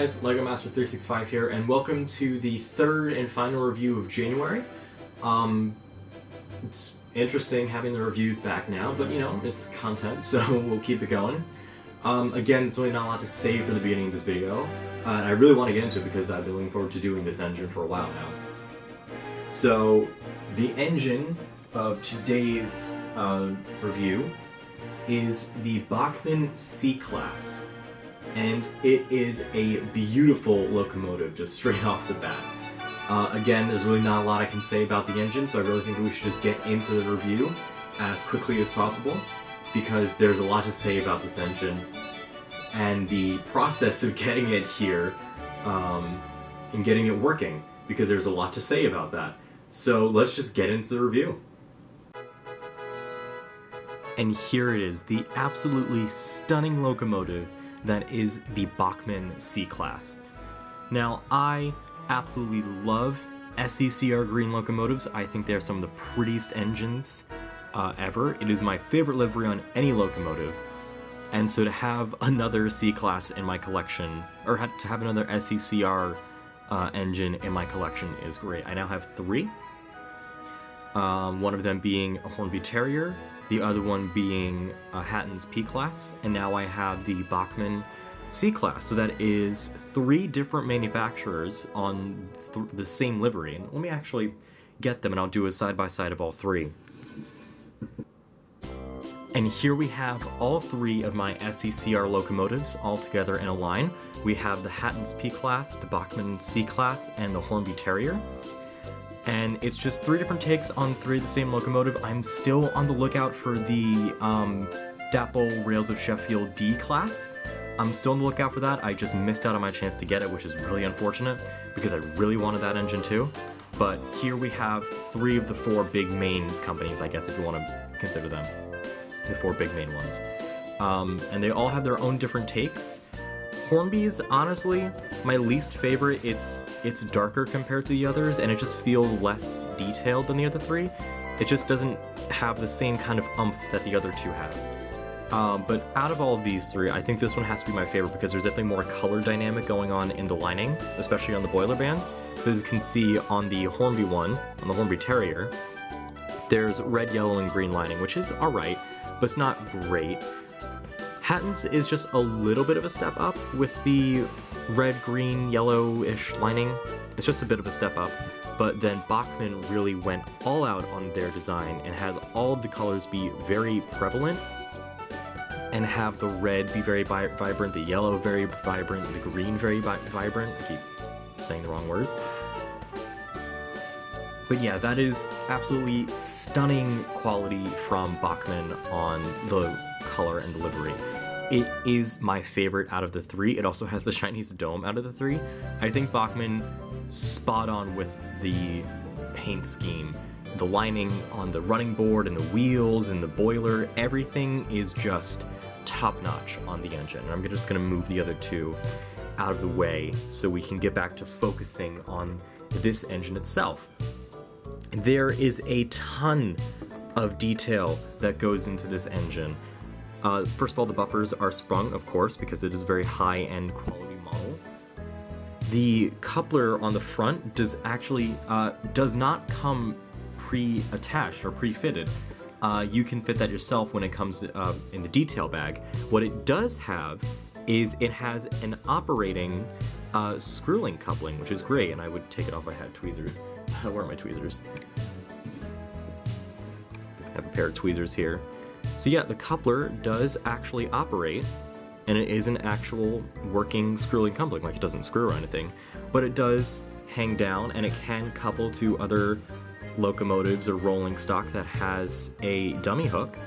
guys, LEGO Master 365 here, and welcome to the third and final review of January. It's interesting having the reviews back now, but you know, it's content, so we'll keep it going. Again, there's only not a lot to say for the beginning of this video, and I really want to get into it because I've been looking forward to doing this engine for a while now. So, the engine of today's review is the Bachmann C Class. And it is a beautiful locomotive, just straight off the bat. Again, there's really not a lot I can say about the engine, so I really think that we should just get into the review as quickly as possible, because there's a lot to say about this engine, and the process of getting it here, and getting it working, because there's a lot to say about that. So let's just get into the review. And here it is, the absolutely stunning locomotive that is the Bachmann C Class. Now, I absolutely love SCCR green locomotives. I think they're some of the prettiest engines ever. It is my favorite livery on any locomotive. And so to have another C Class in my collection, or to have another SCCR engine in my collection is great. I now have three. One of them being a Hornby Terrier, the other one being Hatton's P Class, and now I have the Bachmann C Class. So that is three different manufacturers on the same livery. And let me actually get them and I'll do a side-by-side of all three. And here we have all three of my SCCR locomotives all together in a line. We have the Hatton's P Class, the Bachmann C Class, and the Hornby Terrier. And it's just three different takes on three of the same locomotive. I'm still on the lookout for the Dapple Rails of Sheffield D Class. I'm still on the lookout for that. I just missed out on my chance to get it, which is really unfortunate, because I really wanted that engine too. But here we have three of the four big main companies, I guess, if you want to consider them. The four big main ones. And they all have their own different takes. Hornby's, honestly, my least favorite. It's darker compared to the others, and it just feels less detailed than the other three. It just doesn't have the same kind of oomph that the other two have. But out of all of these three, I think this one has to be my favorite because there's definitely more color dynamic going on in the lining, especially on the boiler band. So as you can see on the Hornby one, on the Hornby Terrier, there's red, yellow, and green lining, which is alright, but it's not great. Hatton's is just a little bit of a step up with the red, green, yellow-ish lining. It's just a bit of a step up, but then Bachmann really went all out on their design and had all of the colors be very prevalent and have the red be very vibrant, the yellow very vibrant, the green very vibrant. I keep saying the wrong words. But yeah, that is absolutely stunning quality from Bachmann on the color and the livery. It is my favorite out of the three. It also has the shiniest dome out of the three. I think Bachmann spot on with the paint scheme. The lining on the running board and the wheels and the boiler, everything is just top-notch on the engine. And I'm just going to move the other two out of the way so we can get back to focusing on this engine itself. There is a ton of detail that goes into this engine. First of all, the buffers are sprung, of course, because it is a very high-end quality model. The coupler on the front does not come pre-attached or pre-fitted. You can fit that yourself when it comes in the detail bag. What it does have is it has an operating screw-link coupling, which is great, and I would take it off if I had tweezers. Where are my tweezers? I have a pair of tweezers here. So yeah, the coupler does actually operate, and it is an actual working screw-link coupling, like it doesn't screw or anything, but it does hang down, and it can couple to other locomotives or rolling stock that has a dummy hook,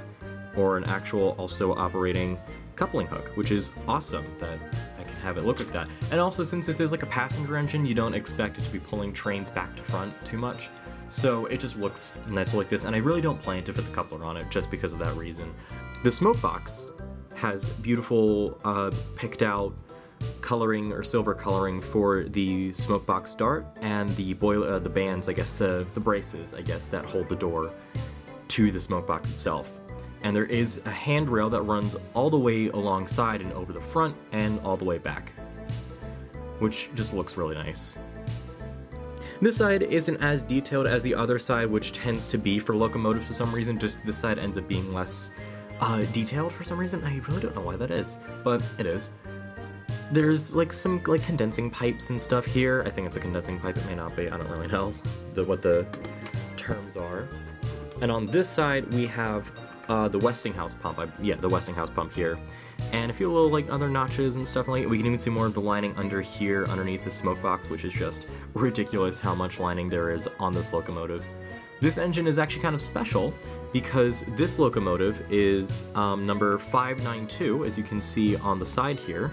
or an actual also operating coupling hook, which is awesome that I can have it look like that. And also, since this is like a passenger engine, you don't expect it to be pulling trains back to front too much. So it just looks nice like this, and I really don't plan to fit the coupler on it just because of that reason. The smoke box has beautiful picked out coloring or silver coloring for the smoke box dart and the boiler, the bands, I guess the braces, I guess, that hold the door to the smoke box itself. And there is a handrail that runs all the way alongside and over the front and all the way back. which just looks really nice. This side isn't as detailed as the other side, which tends to be for locomotives for some reason. Just this side ends up being less detailed for some reason. I really don't know why that is, but it is. There's like some like condensing pipes and stuff here. I think it's a condensing pipe, it may not be, I don't really know what the terms are. And on this side we have the Westinghouse pump, the Westinghouse pump here. And a few little like other notches and stuff like that. We can even see more of the lining under here, underneath the smoke box, which is just ridiculous how much lining there is on this locomotive. This engine is actually kind of special because this locomotive is number 592, as you can see on the side here.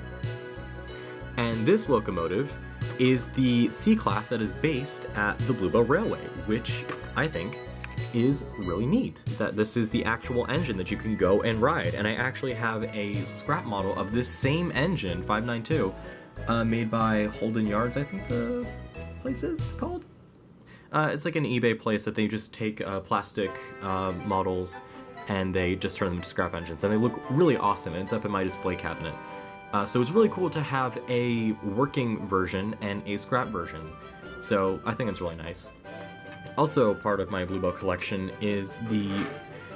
And this locomotive is the C Class that is based at the Bluebell Railway, which I think is really neat, that this is the actual engine that you can go and ride. And I actually have a scrap model of this same engine, 592, made by Holden Yards, I think the place is called. It's like an eBay place that they just take plastic models and they just turn them to scrap engines, and they look really awesome, and it's up in my display cabinet. So it's really cool to have a working version and a scrap version, so I think it's really nice. Also part of my Bluebell collection is the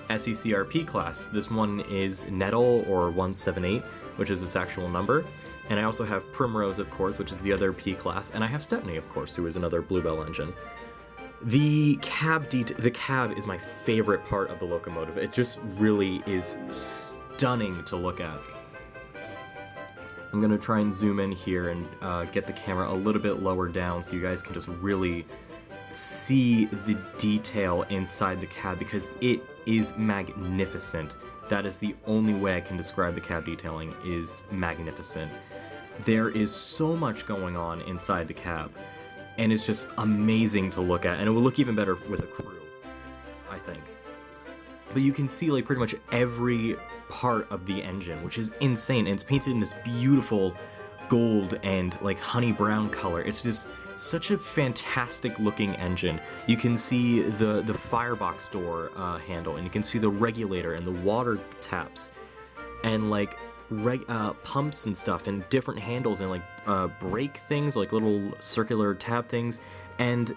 SECRP class. This one is Nettle, or 178, which is its actual number. And I also have Primrose, of course, which is the other P class, and I have Stepney, of course, who is another Bluebell engine. The cab is my favorite part of the locomotive. It just really is stunning to look at. I'm gonna try and zoom in here and get the camera a little bit lower down so you guys can just really see the detail inside the cab, because it is magnificent. That is the only way I can describe the cab detailing, is magnificent. There is so much going on inside the cab, and it's just amazing to look at, and it will look even better with a crew, I think. But you can see like pretty much every part of the engine, which is insane, and it's painted in this beautiful gold and like honey brown color. It's just such a fantastic looking engine. You can see the firebox door handle, and you can see the regulator and the water taps, and like pumps and stuff, and different handles, and like brake things, like little circular tab things, and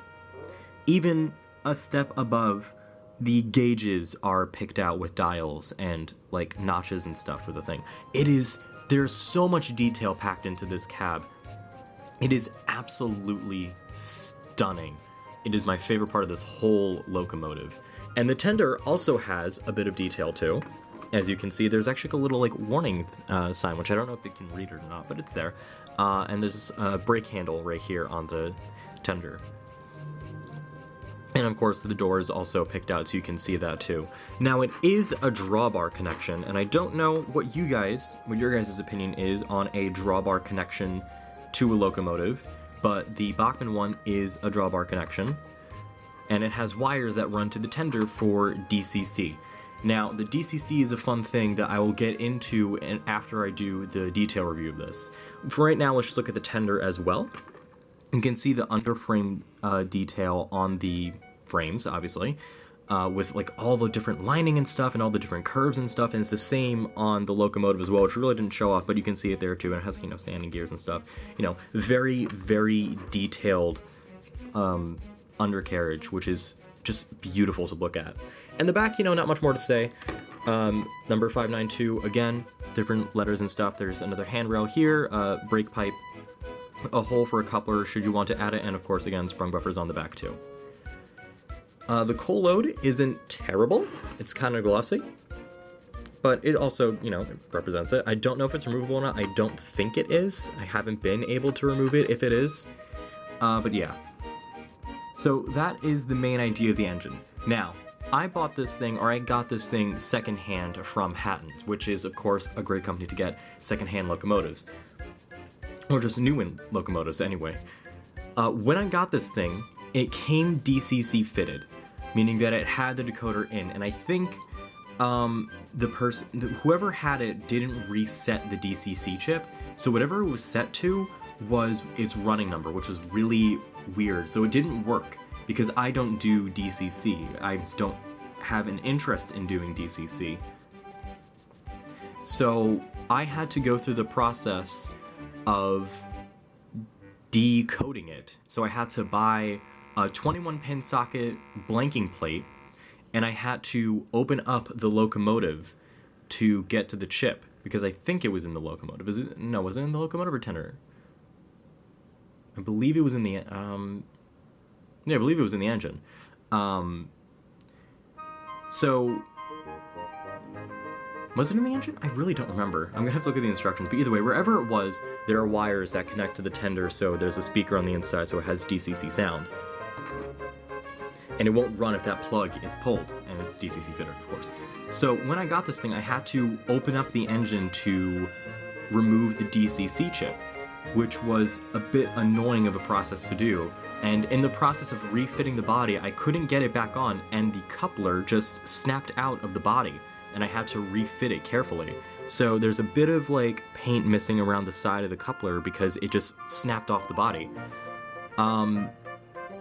even a step above, the gauges are picked out with dials and like notches and stuff for the thing. There's so much detail packed into this cab. It is absolutely stunning. It is my favorite part of this whole locomotive. And the tender also has a bit of detail too. As you can see, there's actually a little like warning sign, which I don't know if you can read it or not, but it's there. And there's a brake handle right here on the tender. And of course the door is also picked out, so you can see that too. Now it is a drawbar connection, and I don't know what your guys' opinion is on a drawbar connection to a locomotive, but the Bachmann one is a drawbar connection, and it has wires that run to the tender for DCC. Now the DCC is a fun thing that I will get into after I do the detail review of this. For right now, let's just look at the tender as well. You can see the underframe detail on the frames, obviously, with like all the different lining and stuff and all the different curves and stuff, and it's the same on the locomotive as well, which really didn't show off, but you can see it there too, and it has, you know, sanding gears and stuff. You know, very, very detailed undercarriage, which is just beautiful to look at. And the back, you know, not much more to say. Number 592, again, different letters and stuff. There's another handrail here, brake pipe, a hole for a coupler should you want to add it, and of course, again, sprung buffers on the back too. The coal load isn't terrible. It's kind of glossy, but it also, you know, represents it. I don't know if it's removable or not. I don't think it is. I haven't been able to remove it if it is, but yeah. So that is the main idea of the engine. Now, I got this thing secondhand from Hatton's, which is, of course, a great company to get secondhand locomotives. Or just new locomotives, anyway. When I got this thing, it came DCC fitted, meaning that it had the decoder in, and I think whoever had it didn't reset the DCC chip, so whatever it was set to was its running number, which was really weird. So it didn't work because I don't do DCC. I don't have an interest in doing DCC. So I had to go through the process of decoding it. So I had to buy a 21-pin socket blanking plate, and I had to open up the locomotive to get to the chip, because I think it was in the locomotive. Was it in the locomotive or tender? I believe it was in the I believe it was in the engine. So was it in the engine? I really don't remember. I'm gonna have to look at the instructions. But either way, wherever it was, there are wires that connect to the tender, so there's a speaker on the inside, so it has DCC sound. And it won't run if that plug is pulled, and it's DCC fitted, of course. So when I got this thing, I had to open up the engine to remove the DCC chip, which was a bit annoying of a process to do. And in the process of refitting the body, I couldn't get it back on, and the coupler just snapped out of the body, and I had to refit it carefully. So there's a bit of like paint missing around the side of the coupler because it just snapped off the body.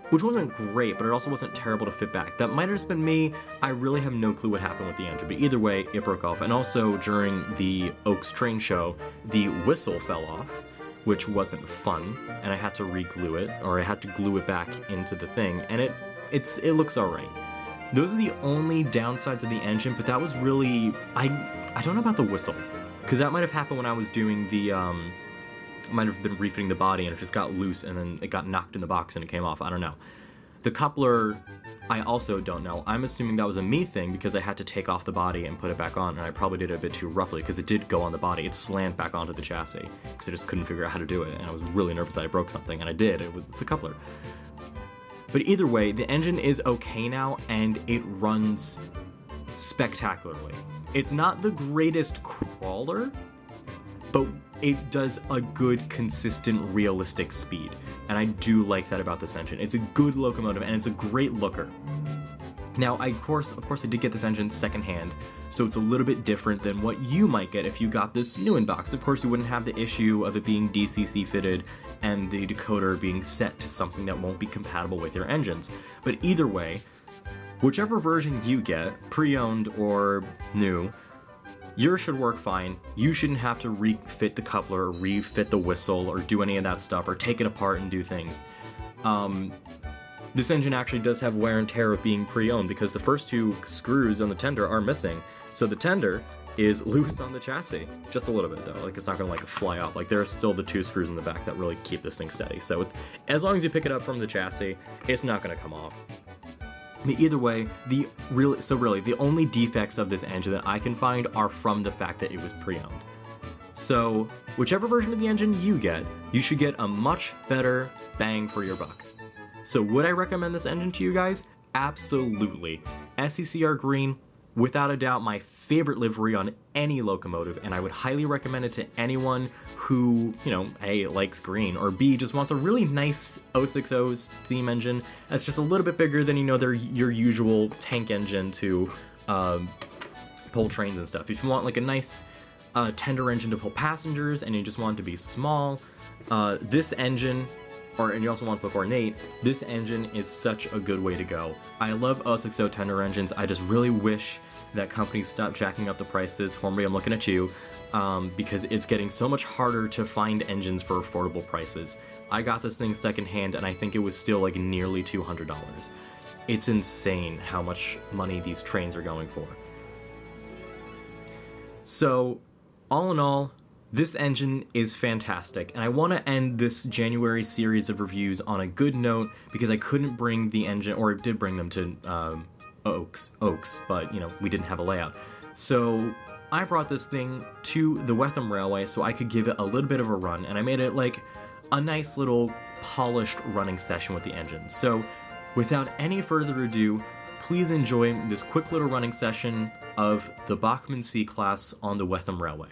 Which wasn't great, but it also wasn't terrible to fit back. That might have just been me. I really have no clue what happened with the engine, but either way, it broke off. And also during the Oaks train show, the whistle fell off, which wasn't fun, and I had to re-glue it, or I had to glue it back into the thing, and it looks alright. Those are the only downsides of the engine, but that was really, I don't know about the whistle, because that might have happened when I was doing the, I might have been refitting the body and it just got loose and then it got knocked in the box and it came off. I don't know. The coupler, I also don't know. I'm assuming that was a me thing because I had to take off the body and put it back on, and I probably did it a bit too roughly because it did go on the body. It slammed back onto the chassis because I just couldn't figure out how to do it, and I was really nervous that I broke something, and I did. It's the coupler. But either way, the engine is okay now, and it runs spectacularly. It's not the greatest crawler, but it does a good, consistent, realistic speed. And I do like that about this engine. It's a good locomotive, and it's a great looker. Now, of course, I did get this engine secondhand, so it's a little bit different than what you might get if you got this new in box. Of course, you wouldn't have the issue of it being DCC fitted and the decoder being set to something that won't be compatible with your engines. But either way, whichever version you get, pre-owned or new, yours should work fine. You shouldn't have to refit the coupler or refit the whistle or do any of that stuff or take it apart and do things. This engine actually does have wear and tear of being pre-owned because the first two screws on the tender are missing. So the tender is loose on the chassis. Just a little bit though, like it's not gonna like fly off. Like there are still the two screws in the back that really keep this thing steady. So as long as you pick it up from the chassis, it's not gonna come off. But either way, the only defects of this engine that I can find are from the fact that it was pre-owned. So whichever version of the engine you get, you should get a much better bang for your buck. So would I recommend this engine to you guys? Absolutely. SCCR Green, without a doubt, my favorite livery on any locomotive, and I would highly recommend it to anyone who, A, likes green, or B, just wants a really nice 060 steam engine that's just a little bit bigger than, your usual tank engine to pull trains and stuff. If you want like a nice tender engine to pull passengers and you just want it to be small, this engine, and you also want to look ornate, this engine is such a good way to go. I love 060 tender engines. I just really wish that companies stop jacking up the prices. Hornby, I'm looking at you, because it's getting so much harder to find engines for affordable prices. I got this thing secondhand, and I think it was still like nearly $200. It's insane how much money these trains are going for. So, all in all, this engine is fantastic, and I want to end this January series of reviews on a good note because I couldn't bring the engine, or I did bring them to Oaks, but we didn't have a layout. So I brought this thing to the Wetham Railway so I could give it a little bit of a run, and I made it like a nice little polished running session with the engine. So without any further ado, please enjoy this quick little running session of the Bachmann C Class on the Wetham Railway.